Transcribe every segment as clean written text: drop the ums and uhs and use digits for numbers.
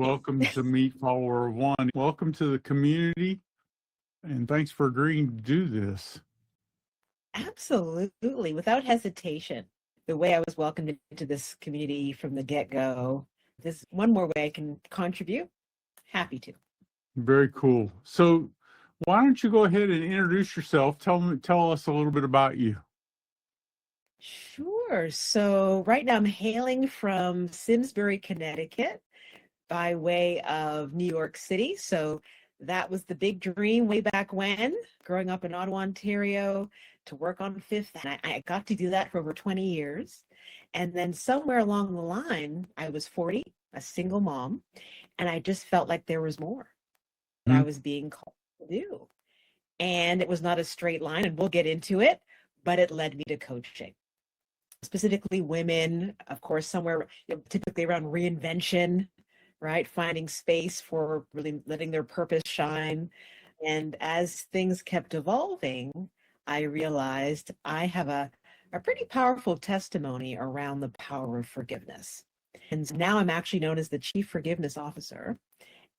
Welcome to Meet Fo1. Welcome to the community, and thanks for agreeing to do this. Absolutely, without hesitation. The way I was welcomed into this community from the get-go, this one more way I can contribute. Happy to. Very cool. So why don't you go ahead and introduce yourself? Tell us a little bit about you. Sure. So right now I'm hailing from Simsbury, Connecticut, by way of New York City. So that was the big dream way back when, growing up in Ottawa, Ontario, to work on Fifth. And I got to do that for over 20 years. And then somewhere along the line, I was 40, a single mom, and I just felt like there was more that I was being called to do. And it was not a straight line, and we'll get into it, but it led me to coaching. Specifically women, of course, somewhere typically around reinvention, right? Finding space for really letting their purpose shine. And as things kept evolving, I realized I have a pretty powerful testimony around the power of forgiveness. And now I'm actually known as the Chief Forgiveness Officer.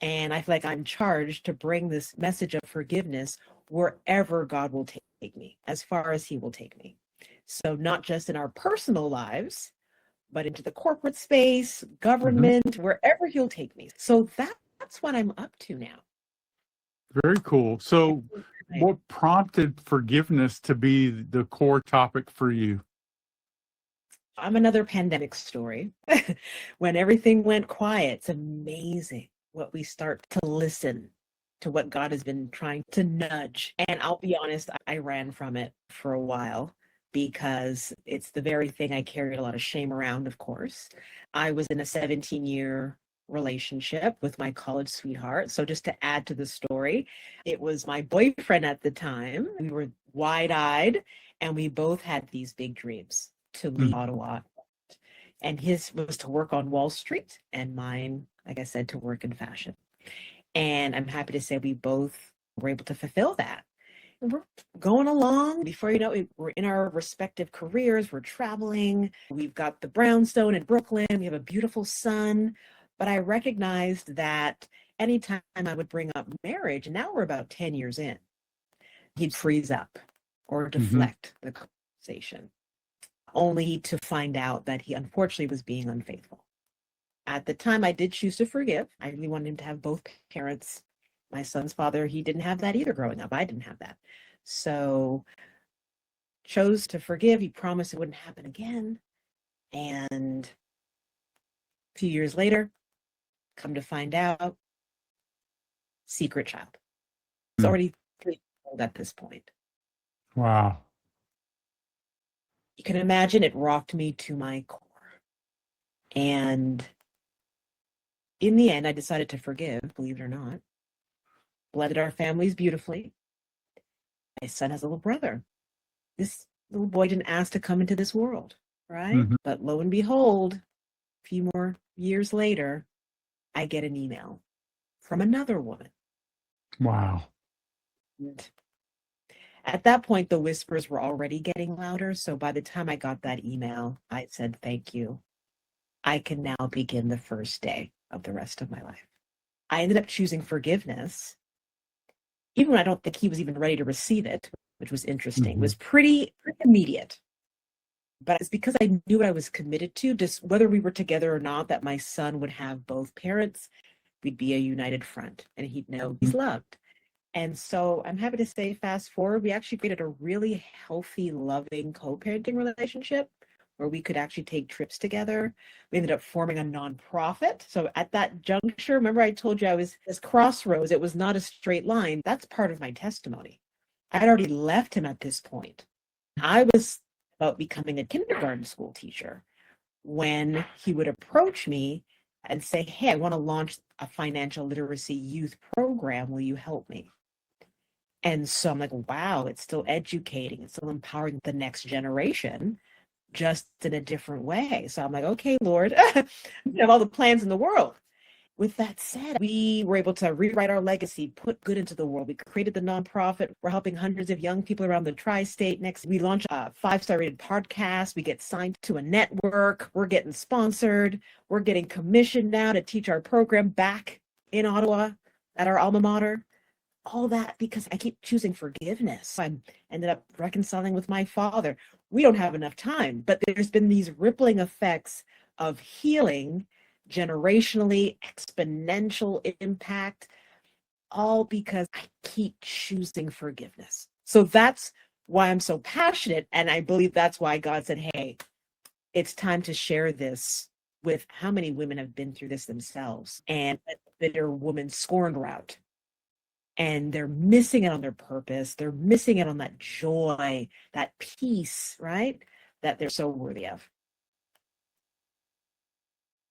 And I feel like I'm charged to bring this message of forgiveness wherever God will take me, as far as He will take me. So not just in our personal lives, but into the corporate space, government, wherever He'll take me. So that's what I'm up to now. Very cool. So what prompted forgiveness to be the core topic for you? I'm another pandemic story. When everything went quiet, it's amazing what we start to listen to what God has been trying to nudge. And I'll be honest, I ran from it for a while because it's the very thing I carried a lot of shame around, of course. I was in a 17-year relationship with my college sweetheart. So just to add to the story, it was my boyfriend at the time. We were wide-eyed and we both had these big dreams to leave Ottawa. And his was to work on Wall Street and mine, like I said, to work in fashion. And I'm happy to say we both were able to fulfill that. And we're going along. Before you know it, we're in our respective careers. We're traveling. We've got the brownstone in Brooklyn. We have a beautiful son. But I recognized that anytime I would bring up marriage, and now we're about 10 years in, he'd freeze up or deflect the conversation, only to find out that he unfortunately was being unfaithful. At the time, I did choose to forgive. I really wanted him to have both parents. My son's father, he didn't have that either growing up. I didn't have that. So chose to forgive. He promised it wouldn't happen again. And a few years later, come to find out, secret child. It's already 3 years old at this point. Wow. You can imagine it rocked me to my core. And in the end, I decided to forgive, believe it or not. Blended our families beautifully. My son has a little brother. This little boy didn't ask to come into this world, right? But lo and behold, a few more years later, I get an email from another woman. Wow. And at that point, the whispers were already getting louder. So by the time I got that email, I said, thank you. I can now begin the first day of the rest of my life. I ended up choosing forgiveness, even when I don't think he was even ready to receive it, which was interesting. It was pretty immediate. But it's because I knew what I was committed to, just whether we were together or not, that my son would have both parents. We'd be a united front, and he'd know he's loved. And so I'm happy to say, fast forward, we actually created a really healthy, loving co-parenting relationship where we could actually take trips together. We ended up forming a nonprofit. So at that juncture, remember I told you I was this crossroads, it was not a straight line. That's part of my testimony. I had already left him at this point. I was about becoming a kindergarten school teacher when he would approach me and say, hey, I want to launch a financial literacy youth program. Will you help me? And so I'm like, wow, it's still educating. It's still empowering the next generation, just in a different way. So I'm like, okay, Lord, I have all the plans in the world. with that said, we were able to rewrite our legacy, put good into the world. We created the nonprofit. We're helping hundreds of young people around the tri-state. Next, we launched a 5-star rated podcast. We get signed to a network. We're getting sponsored. We're getting commissioned now to teach our program back in Ottawa at our alma mater. All that because I keep choosing forgiveness. I ended up reconciling with my father. We don't have enough time, but there's been these rippling effects of healing generationally, exponential impact, all because I keep choosing forgiveness. So that's why I'm so passionate. And I believe that's why God said, hey, it's time to share this with how many women have been through this themselves and a bitter woman scorned route. And they're missing it on their purpose. They're missing it on that joy, that peace, right? That they're so worthy of.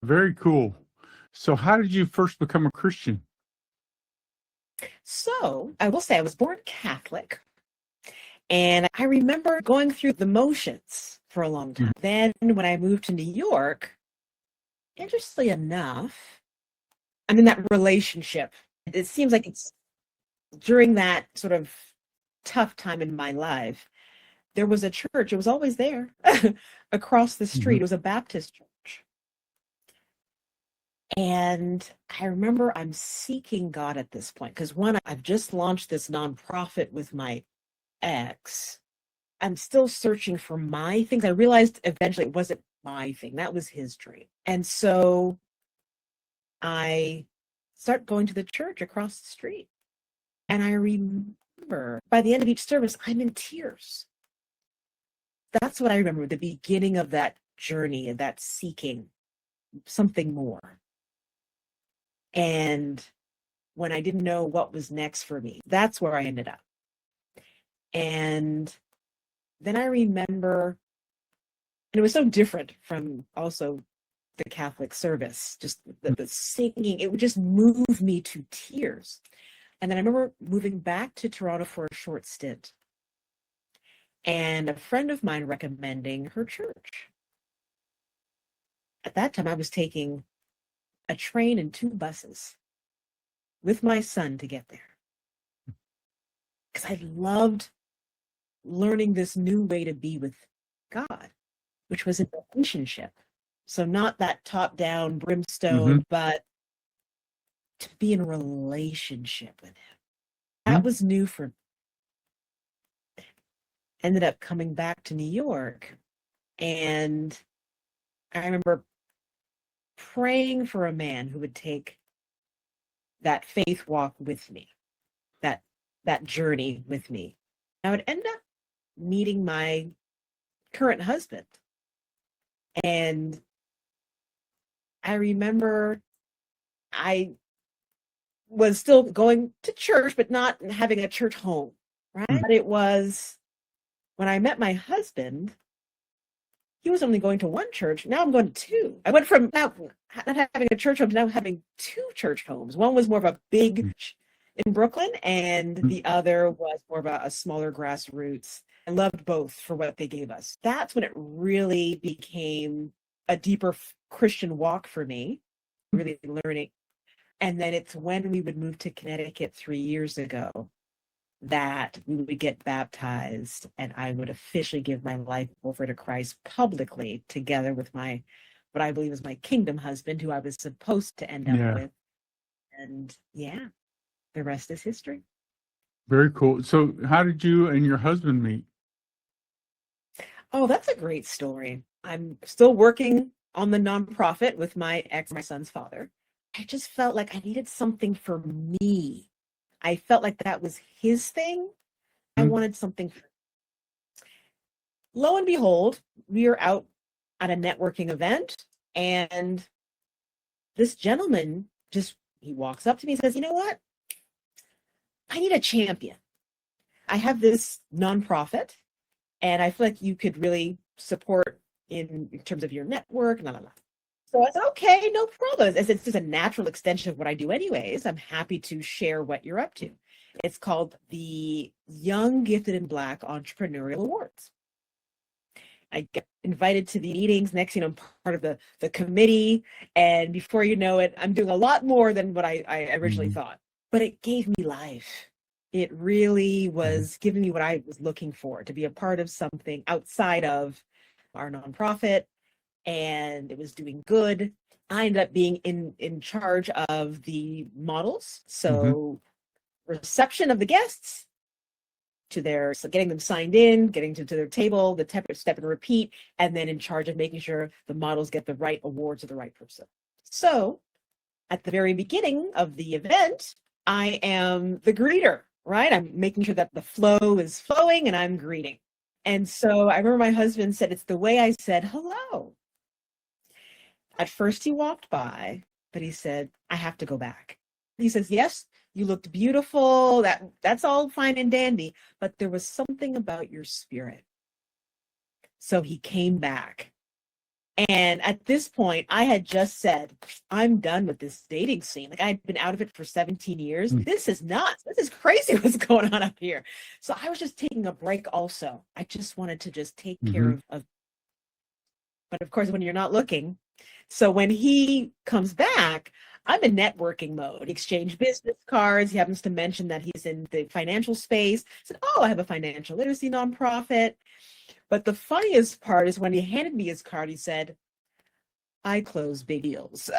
Very cool. So how did you first become a Christian? So I will say I was born Catholic. And I remember going through the motions for a long time. Then when I moved to New York, interestingly enough, I'm in that relationship. It seems like it's during that sort of tough time in my life, there was a church. It was always there across the street. It was a Baptist church. And I remember I'm seeking God at this point because one, I've just launched this nonprofit with my ex. I'm still searching for my things. I realized eventually it wasn't my thing. That was his dream. And so I start going to the church across the street. And I remember by the end of each service, I'm in tears. That's what I remember, the beginning of that journey and that seeking something more. And when I didn't know what was next for me, that's where I ended up. And then I remember, and it was so different from also the Catholic service, just the singing, it would just move me to tears. And then I remember moving back to Toronto for a short stint. And a friend of mine recommending her church. At that time, I was taking a train and 2 buses with my son to get there. Because I loved learning this new way to be with God, which was a relationship. So not that top-down brimstone, but to be in a relationship with him. That was new for me. Ended up coming back to New York, and I remember praying for a man who would take that faith walk with me, that journey with me. I would end up meeting my current husband. And I remember I was still going to church, but not having a church home, right? But it was when I met my husband, he was only going to 1 church. Now I'm going to 2. I went from now not having a church home to now having 2 church homes. One was more of a big in Brooklyn, and the other was more of a smaller grassroots. I loved both for what they gave us. That's when it really became a deeper Christian walk for me, really learning. And then it's when we would move to Connecticut 3 years ago that we would get baptized and I would officially give my life over to Christ publicly together with my, what I believe is my kingdom husband, who I was supposed to end up with. And yeah, the rest is history. Very cool. So how did you and your husband meet? Oh, that's a great story. I'm still working on the nonprofit with my ex, my son's father. I just felt like I needed something for me. I felt like that was his thing. I wanted something. Lo and behold, we are out at a networking event, and this gentleman he walks up to me and says, you know what? I need a champion. I have this nonprofit, and I feel like you could really support in terms of your network, blah, blah, blah. So I said, okay, no problem. As it's just a natural extension of what I do anyways, I'm happy to share what you're up to. It's called the Young Gifted and Black Entrepreneurial Awards. I get invited to the meetings. Next thing you know, I'm part of the committee. And before you know it, I'm doing a lot more than what I originally thought. But it gave me life. It really was giving me what I was looking for, to be a part of something outside of our nonprofit. And it was doing good. I ended up being in charge of the models. So reception of the guests, so getting them signed in, getting to their table, the step and repeat, and then in charge of making sure the models get the right awards to the right person. So at the very beginning of the event, I am the greeter, right? I'm making sure that the flow is flowing and I'm greeting. And so I remember my husband said, it's the way I said hello. At first he walked by, but he said, I have to go back. He says, yes, you looked beautiful. That's all fine and dandy, but there was something about your spirit. So he came back. And at this point, I had just said, I'm done with this dating scene. Like, I'd been out of it for 17 years. This is nuts. This is crazy what's going on up here. So I was just taking a break also. I just wanted to just take care of. But of course, when you're not looking. So when he comes back, I'm in networking mode, exchange business cards. He happens to mention that he's in the financial space. I said, oh, I have a financial literacy nonprofit. But the funniest part is when he handed me his card, he said, I close big deals.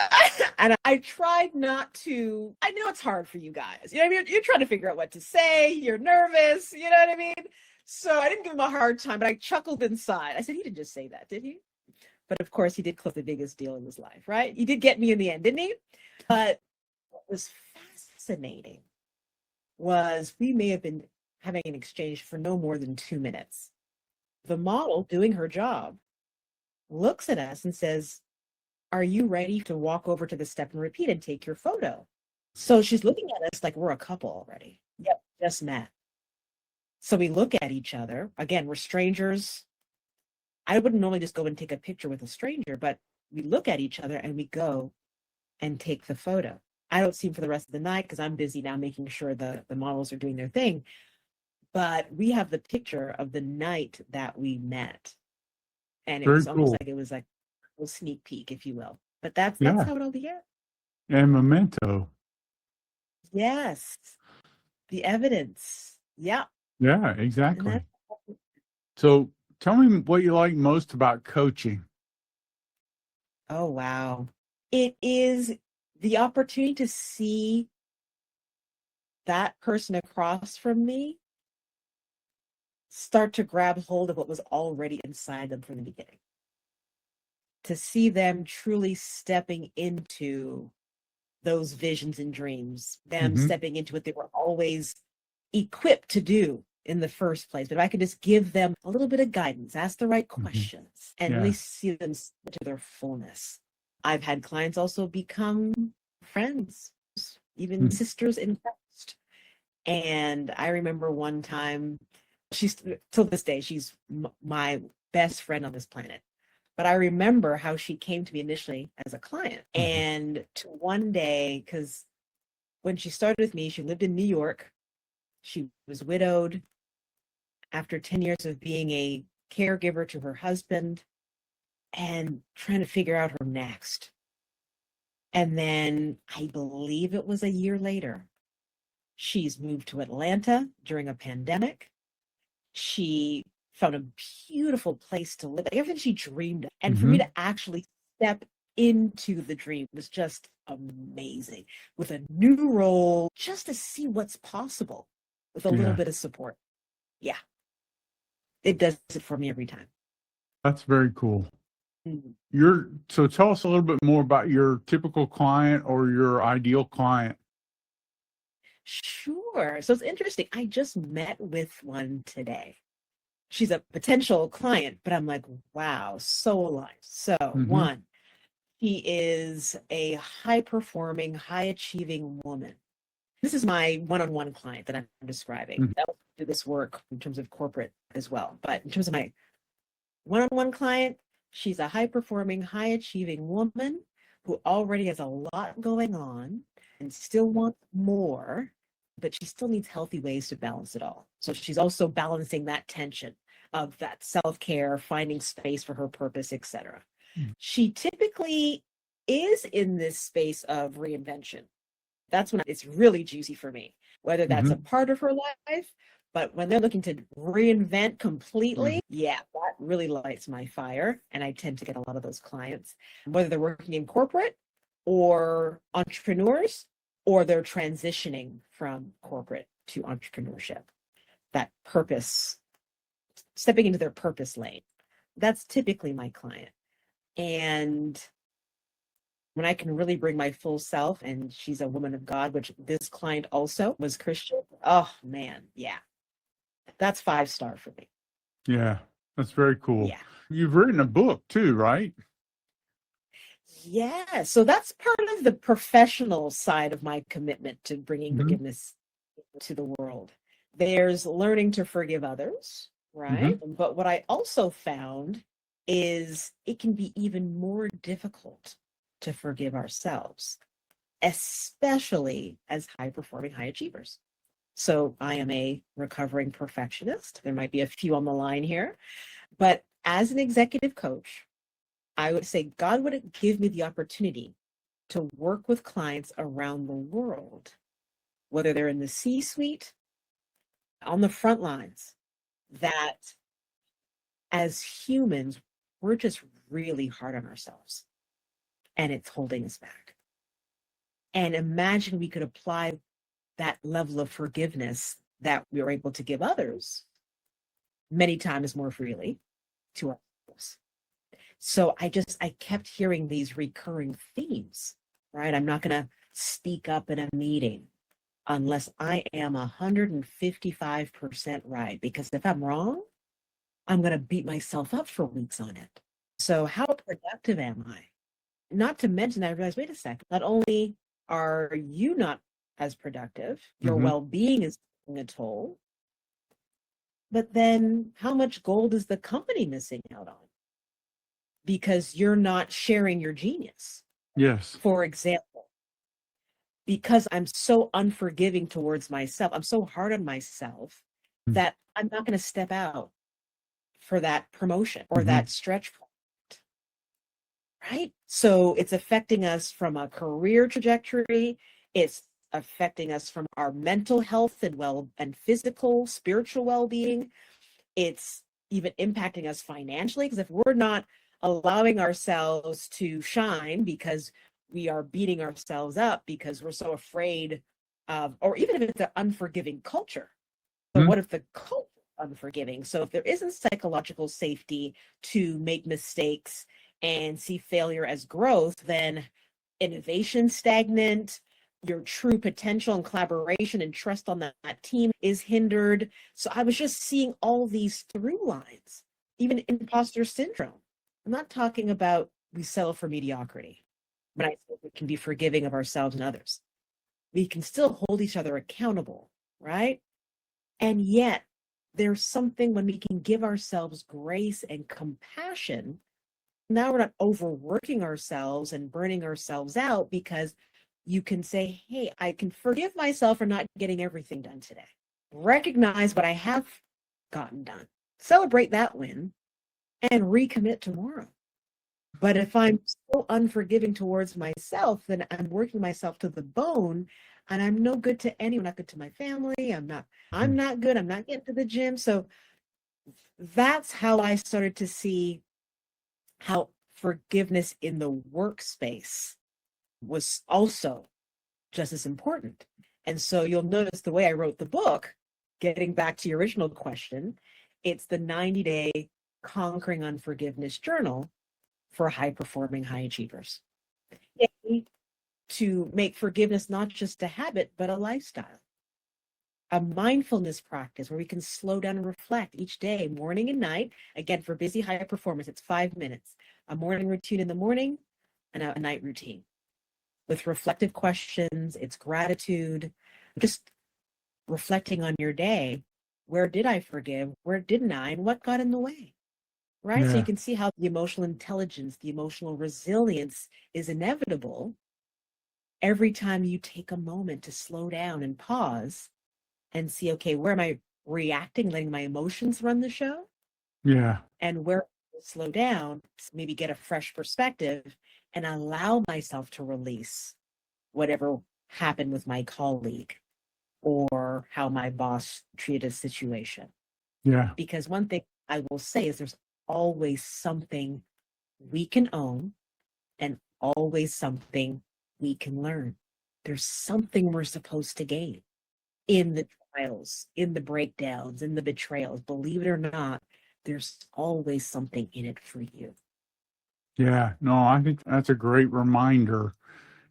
And I tried not to, I know it's hard for you guys. You know what I mean? You're trying to figure out what to say. You're nervous. You know what I mean? So I didn't give him a hard time, but I chuckled inside. I said, he didn't just say that, did he? But of course, he did close the biggest deal in his life, right? He did get me in the end, didn't he? But what was fascinating was we may have been having an exchange for no more than 2 minutes. The model doing her job looks at us and says, are you ready to walk over to the step and repeat and take your photo? So she's looking at us like we're a couple already. Yep, just met. So we look at each other. Again, we're strangers. I wouldn't normally just go and take a picture with a stranger, but we look at each other and we go and take the photo. I don't see him for the rest of the night because I'm busy now making sure the models are doing their thing. But we have the picture of the night that we met. And it was almost like it was like a little sneak peek, if you will. But that's how it all began. And memento. Yes. The evidence. Yeah. Yeah, exactly. So tell me what you like most about coaching. Oh, wow. It is the opportunity to see that person across from me start to grab hold of what was already inside them from the beginning. To see them truly stepping into those visions and dreams, them stepping into what they were always equipped to do in the first place. But if I could just give them a little bit of guidance, ask the right questions, and really see them to their fullness. I've had clients also become friends, even sisters in Christ. And I remember one time, she's till this day, she's my best friend on this planet. But I remember how she came to me initially as a client. And to one day, because when she started with me, she lived in New York. She was widowed after 10 years of being a caregiver to her husband and trying to figure out her next. And then I believe it was a year later, she's moved to Atlanta during a pandemic. She found a beautiful place to live, everything she dreamed of. And for me to actually step into the dream was just amazing, with a new role, just to see what's possible with a little bit of support. Yeah. It does it for me every time. That's very cool. So tell us a little bit more about your typical client or your ideal client. Sure. So it's interesting. I just met with one today. She's a potential client, but I'm like, wow, so aligned. So one, she is a high-performing, high-achieving woman. This is my one-on-one client that I'm describing. I do this work in terms of corporate as well. But in terms of my one-on-one client, she's a high-performing, high-achieving woman who already has a lot going on and still wants more, but she still needs healthy ways to balance it all. So she's also balancing that tension of that self-care, finding space for her purpose, etc. Mm. She typically is in this space of reinvention. That's when it's really juicy for me, whether that's a Mhm. part of her life, but when they're looking to reinvent completely, yeah, that really lights my fire. And I tend to get a lot of those clients, whether they're working in corporate or entrepreneurs, or they're transitioning from corporate to entrepreneurship. That purpose, stepping into their purpose lane. That's typically my client. And when I can really bring my full self, and she's a woman of God, which this client also was Christian. Oh man, yeah. That's 5-star for me. Yeah, that's very cool. Yeah. You've written a book too, right? Yeah. So that's part of the professional side of my commitment to bringing Mhm. forgiveness to the world. There's learning to forgive others, right? Mhm. But what I also found is it can be even more difficult to forgive ourselves, especially as high performing high achievers. So I am a recovering perfectionist. There might be a few on the line here, but as an executive coach, I would say God would give me the opportunity to work with clients around the world, whether they're in the C-suite, on the front lines, that as humans, we're just really hard on ourselves and it's holding us back. And imagine we could apply that level of forgiveness that we are able to give others many times more freely to ourselves. So I kept hearing these recurring themes, right? I'm not going to speak up in a meeting unless I am 155% right, because if I'm wrong, I'm going to beat myself up for weeks on it. So how productive am I? Not to mention, I realized, wait a second, not only are you not as productive, your Mhm. well-being is taking a toll, but then how much gold is the company missing out on? Because you're not sharing your genius. Yes. For example, because I'm so unforgiving towards myself, I'm so hard on myself Mm. that I'm not going to step out for that promotion or Mhm. that stretch point, right? So it's affecting us from a career trajectory. It's affecting us from our mental health and physical, spiritual well-being. It's even impacting us financially, because if we're not allowing ourselves to shine because we are beating ourselves up because we're so afraid of, or even if it's an unforgiving culture. So Mhm. what if the culture is unforgiving? So if there isn't psychological safety to make mistakes and see failure as growth, then innovation stagnant, your true potential and collaboration and trust on that team is hindered. So I was just seeing all these through lines, even imposter syndrome. I'm not talking about we settle for mediocrity, but I think we can be forgiving of ourselves and others. We can still hold each other accountable, right? And yet, there's something when we can give ourselves grace and compassion. Now we're not overworking ourselves and burning ourselves out, because you can say, hey, I can forgive myself for not getting everything done today. Recognize what I have gotten done. Celebrate that win and recommit tomorrow. But if I'm so unforgiving towards myself, then I'm working myself to the bone, and I'm no good to anyone, not good to my family. I'm not good. I'm not getting to the gym. So that's how I started to see how forgiveness in the workspace was also just as important. And so you'll notice the way I wrote the book, getting back to your original question, it's the 90-day Conquering Unforgiveness journal for high performing high achievers. To make forgiveness not just a habit, but a lifestyle. A mindfulness practice where we can slow down and reflect each day, morning and night. Again, for busy high performers, it's 5 minutes. A morning routine in the morning and a night routine with reflective questions. It's gratitude, just reflecting on your day. Where did I forgive? Where didn't I? And what got in the way? Right? So you Yeah. can see how the emotional intelligence, the emotional resilience is inevitable every time you take a moment to slow down and pause and see, okay, where am I reacting, letting my emotions run the show? Yeah. And where I slow down, maybe get a fresh perspective and allow myself to release whatever happened with my colleague or how my boss treated a situation. Yeah. Because one thing I will say is there's always something we can own and always something we can learn. There's something we're supposed to gain in the trials, in the breakdowns, in the betrayals. Believe it or not, there's always something in it for you. Yeah. No, I think that's a great reminder.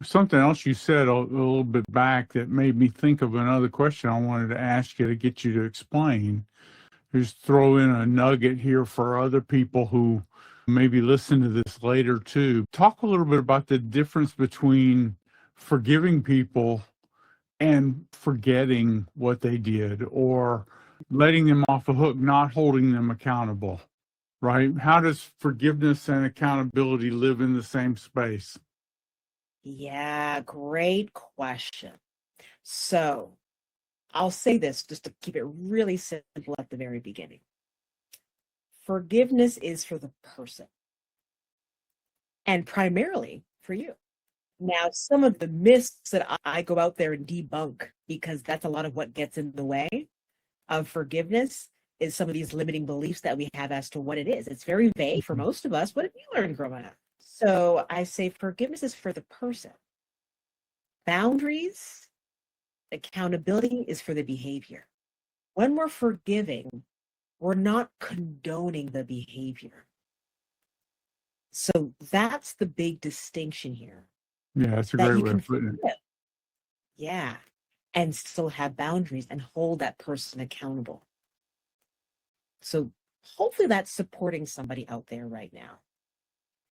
Something else you said a little bit back that made me think of another question I wanted to ask you to get you to explain. Just throw in a nugget here for other people who maybe listen to this later too. Talk a little bit about the difference between forgiving people and forgetting what they did, or letting them off the hook, not holding them accountable, right? How does forgiveness and accountability live in the same space? Yeah, great question. So I'll say this just to keep it really simple at the very beginning. Forgiveness is for the person and primarily for you. Now, some of the myths that I go out there and debunk, because that's a lot of what gets in the way of forgiveness, is some of these limiting beliefs that we have as to what it is. It's very vague for most of us. What have you learned growing up? So I say forgiveness is for the person. Boundaries, accountability is for the behavior. When we're forgiving, we're not condoning the behavior. So that's the big distinction here. Yeah, that's a That great you way can of putting it. forgive, yeah, and still have boundaries and hold that person accountable. So hopefully that's supporting somebody out there right now.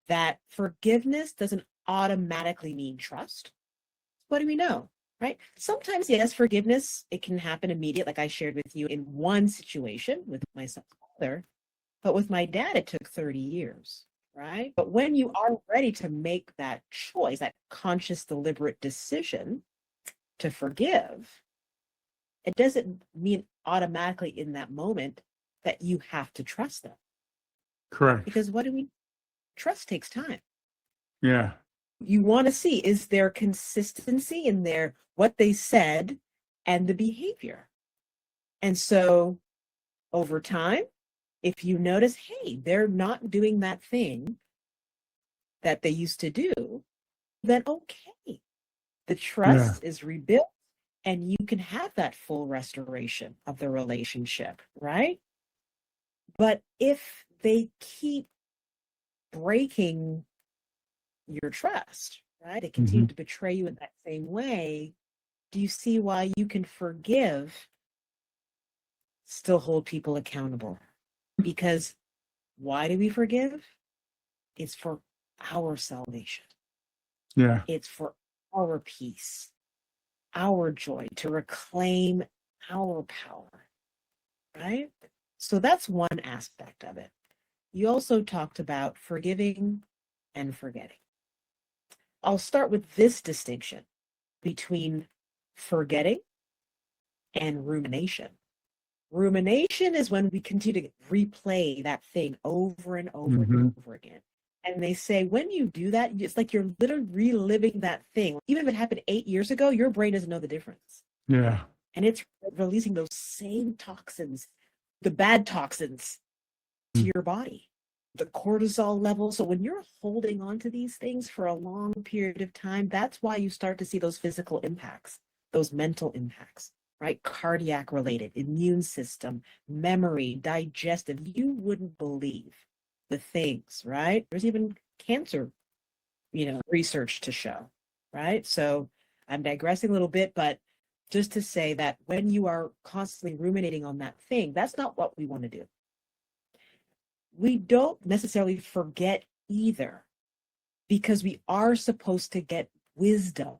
That forgiveness doesn't automatically mean trust. What do we know? Right? Sometimes, yes, forgiveness, it can happen immediate, like I shared with you in one situation with my son's father, but with my dad, it took 30 years, right? But when you are ready to make that choice, that conscious, deliberate decision to forgive, it doesn't mean automatically in that moment that you have to trust them. Correct. Because what do we trust takes time. Yeah. You want to see, is there consistency in their what they said and the behavior? And so over time, if you notice, hey, they're not doing that thing that they used to do, then okay, the Yeah. trust is rebuilt and you can have that full restoration of the relationship, right? But if they keep breaking your trust, right? They continue Hmm. to betray you in that same way. Do you see why you can forgive, still hold people accountable? Because why do we forgive? It's for our salvation. Yeah. It's for our peace, our joy, to reclaim our power, right? So that's one aspect of it. You also talked about forgiving and forgetting. I'll start with this distinction between forgetting and rumination. Rumination is when we continue to replay that thing over and over Hmm. and over again. And they say when you do that, it's like you're literally reliving that thing. Even if it happened 8 years ago, your brain doesn't know the difference. Yeah. And it's releasing those same toxins, the bad toxins, to your body, the cortisol level. So when you're holding on to these things for a long period of time, that's why you start to see those physical impacts, those mental impacts, right? Cardiac related, immune system, memory, digestive. You wouldn't believe the things, right? There's even cancer, research to show, right? So I'm digressing a little bit, but just to say that when you are constantly ruminating on that thing, that's not what we want to do. We don't necessarily forget either, because we are supposed to get wisdom.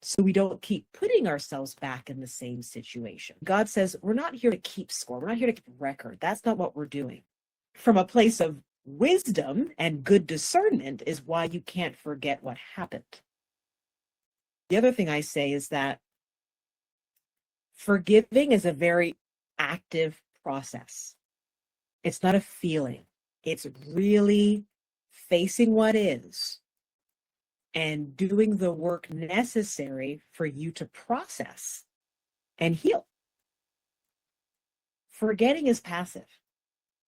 So we don't keep putting ourselves back in the same situation. God says, we're not here to keep score. We're not here to keep record. That's not what we're doing. From a place of wisdom and good discernment is why you can't forget what happened. The other thing I say is that forgiving is a very active process. It's not a feeling. It's really facing what is and doing the work necessary for you to process and heal. Forgetting is passive.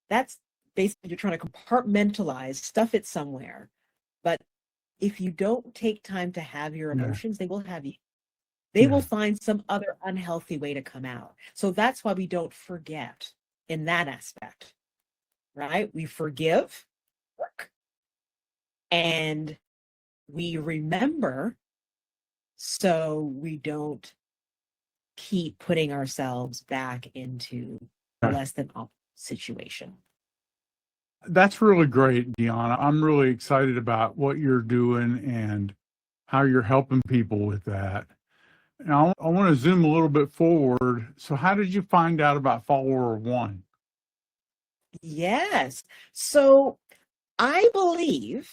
That's basically you're trying to compartmentalize, stuff it somewhere. But if you don't take time to have your emotions, they will have you. They will find some other unhealthy way to come out. So that's why we don't forget in that aspect, right? We forgive, work, and we remember so we don't keep putting ourselves back into a less than optimal situation. That's really great, Dionne. I'm really excited about what you're doing and how you're helping people with that. Now, I want to zoom a little bit forward. So how did you find out about Fo1? Yes. So I believe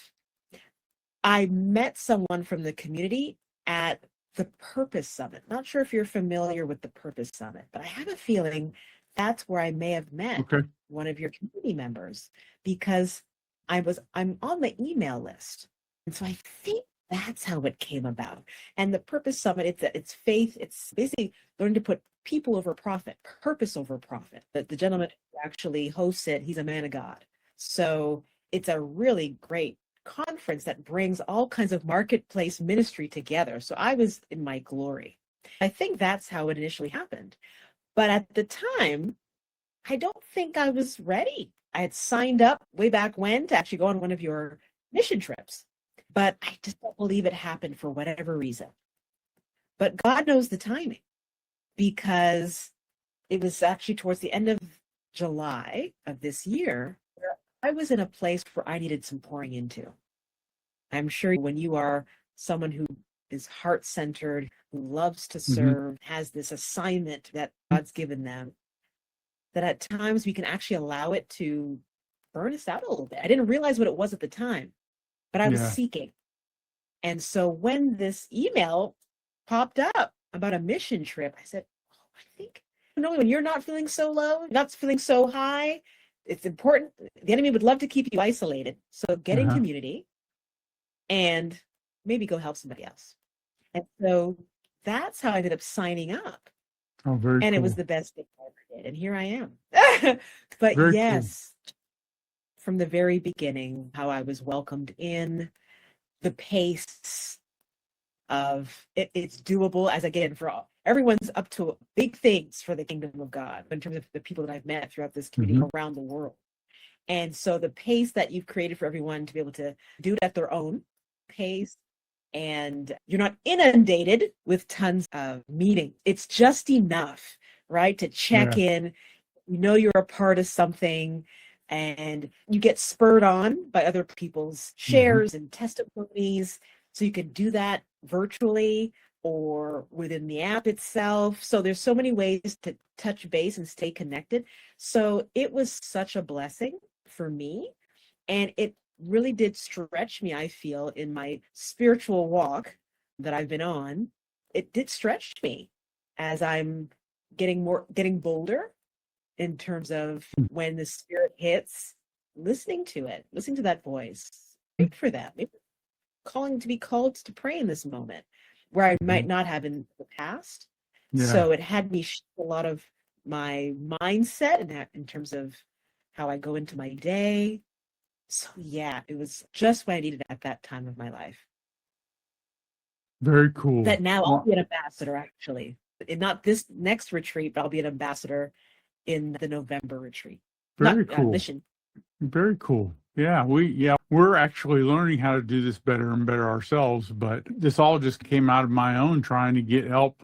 I met someone from the community at the Purpose Summit. Not sure if you're familiar with the Purpose Summit, but I have a feeling that's where I may have met one of your community members, because I'm on the email list. And so I think that's how it came about. And the Purpose Summit, it's faith. It's basically learning to put people over profit, purpose over profit. The gentleman who actually hosts it, he's a man of God. So it's a really great conference that brings all kinds of marketplace ministry together. So I was in my glory. I think that's how it initially happened. But at the time, I don't think I was ready. I had signed up way back when to actually go on one of your mission trips, but I just don't believe it happened for whatever reason. But God knows the timing, because it was actually towards the end of July of this year where I was in a place where I needed some pouring into. I'm sure when you are someone who is heart-centered, who loves to serve, has this assignment that God's given them, that at times we can actually allow it to burn us out a little bit. I didn't realize what it was at the time, but I was seeking. And so when this email popped up about a mission trip, I said, oh, I think, when you're not feeling so low, not feeling so high, it's important. The enemy would love to keep you isolated. So get in community and maybe go help somebody else. And so that's how I ended up signing up. Oh, very cool. And it was the best thing I ever did. And here I am. But very yes, from the very beginning, how I was welcomed in, the pace of it's doable, as again, for all, everyone's up to big things for the kingdom of God in terms of the people that I've met throughout this community around the world. And so the pace that you've created for everyone to be able to do it at their own pace, and you're not inundated with tons of meetings. It's just enough, right, to check in. You know you're a part of something, and you get spurred on by other people's shares and testimonies. So you can do that virtually or within the app itself. So there's so many ways to touch base and stay connected. So it was such a blessing for me. And it really did stretch me, I feel, in my spiritual walk that I've been on. It did stretch me as I'm getting bolder in terms of when the Spirit hits, listening to that voice. Wait for that. Maybe to be called to pray in this moment where I might not have in the past. So it had me shift a lot of my mindset in terms of how I go into my day. So it was just what I needed at that time of my life. Very cool. That now I'll be an ambassador, actually. Not this next retreat, but I'll be an ambassador in the November retreat. Very cool. Mission. Very cool. Yeah, we're actually learning how to do this better and better ourselves, but this all just came out of my own trying to get help.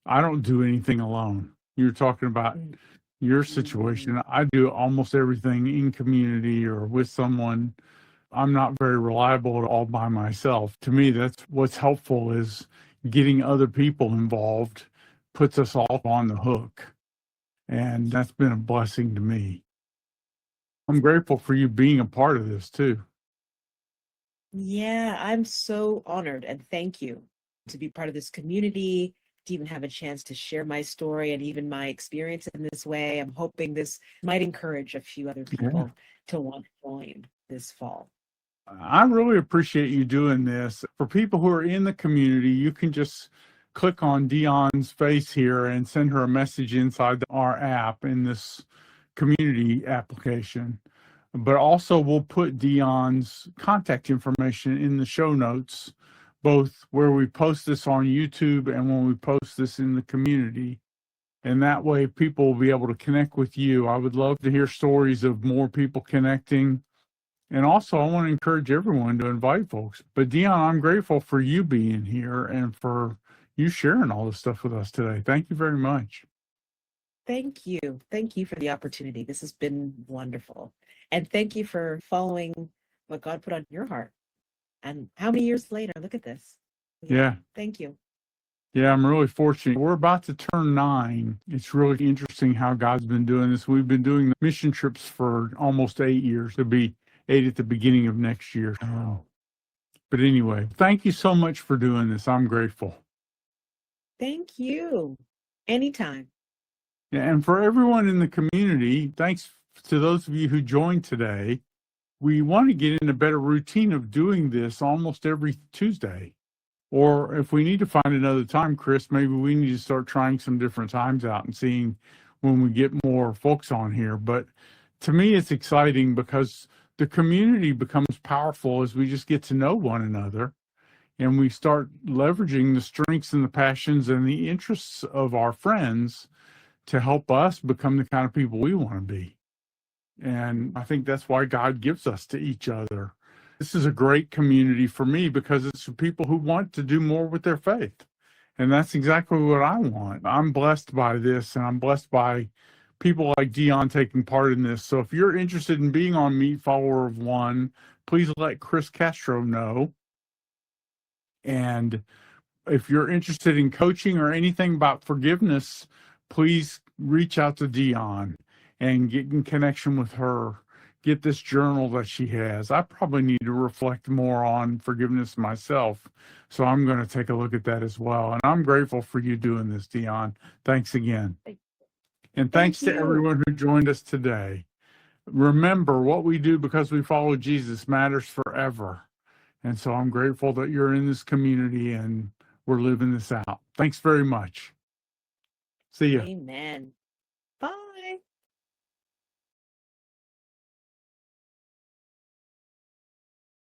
I don't do anything alone. You're talking about your situation. I do almost everything in community or with someone. I'm not very reliable at all by myself. To me, that's what's helpful, is getting other people involved puts us all on the hook. And that's been a blessing to me. I'm grateful for you being a part of this too. Yeah, I'm so honored, and thank you to be part of this community to even have a chance to share my story and even my experience in this way. I'm hoping this might encourage a few other people to want to join this fall. I really appreciate you doing this. For people who are in the community, you can just click on Dionne's face here and send her a message inside our app in this community application. But also, we'll put Dionne's contact information in the show notes, both where we post this on YouTube and when we post this in the community. And that way, people will be able to connect with you. I would love to hear stories of more people connecting. And also, I want to encourage everyone to invite folks. But Dionne, I'm grateful for you being here and for you sharing all this stuff with us today. Thank you very much. Thank you. Thank you for the opportunity. This has been wonderful. And thank you for following what God put on your heart. And how many years later, look at this. Yeah. Thank you. Yeah, I'm really fortunate. We're about to turn 9. It's really interesting how God's been doing this. We've been doing the mission trips for almost 8 years. It'll be 8 at the beginning of next year. Oh. But anyway, thank you so much for doing this. I'm grateful. Thank you. Anytime. Yeah, and for everyone in the community, thanks to those of you who joined today. We want to get in a better routine of doing this almost every Tuesday. Or if we need to find another time, Chris, maybe we need to start trying some different times out and seeing when we get more folks on here. But to me, it's exciting because the community becomes powerful as we just get to know one another and we start leveraging the strengths and the passions and the interests of our friends to help us become the kind of people we want to be. And I think that's why God gives us to each other. This is a great community for me because it's for people who want to do more with their faith. And that's exactly what I want. I'm blessed by this, and I'm blessed by people like Dionne taking part in this. So if you're interested in being on Meet Follower of One, please let Chris Castro know. And if you're interested in coaching or anything about forgiveness, please reach out to Dionne and get in connection with her. Get this journal that she has. I probably need to reflect more on forgiveness myself. So I'm going to take a look at that as well. And I'm grateful for you doing this, Dionne. Thanks again. And thanks to everyone who joined us today. Remember, what we do because we follow Jesus matters forever. And so I'm grateful that you're in this community and we're living this out. Thanks very much. See ya. Amen. Bye.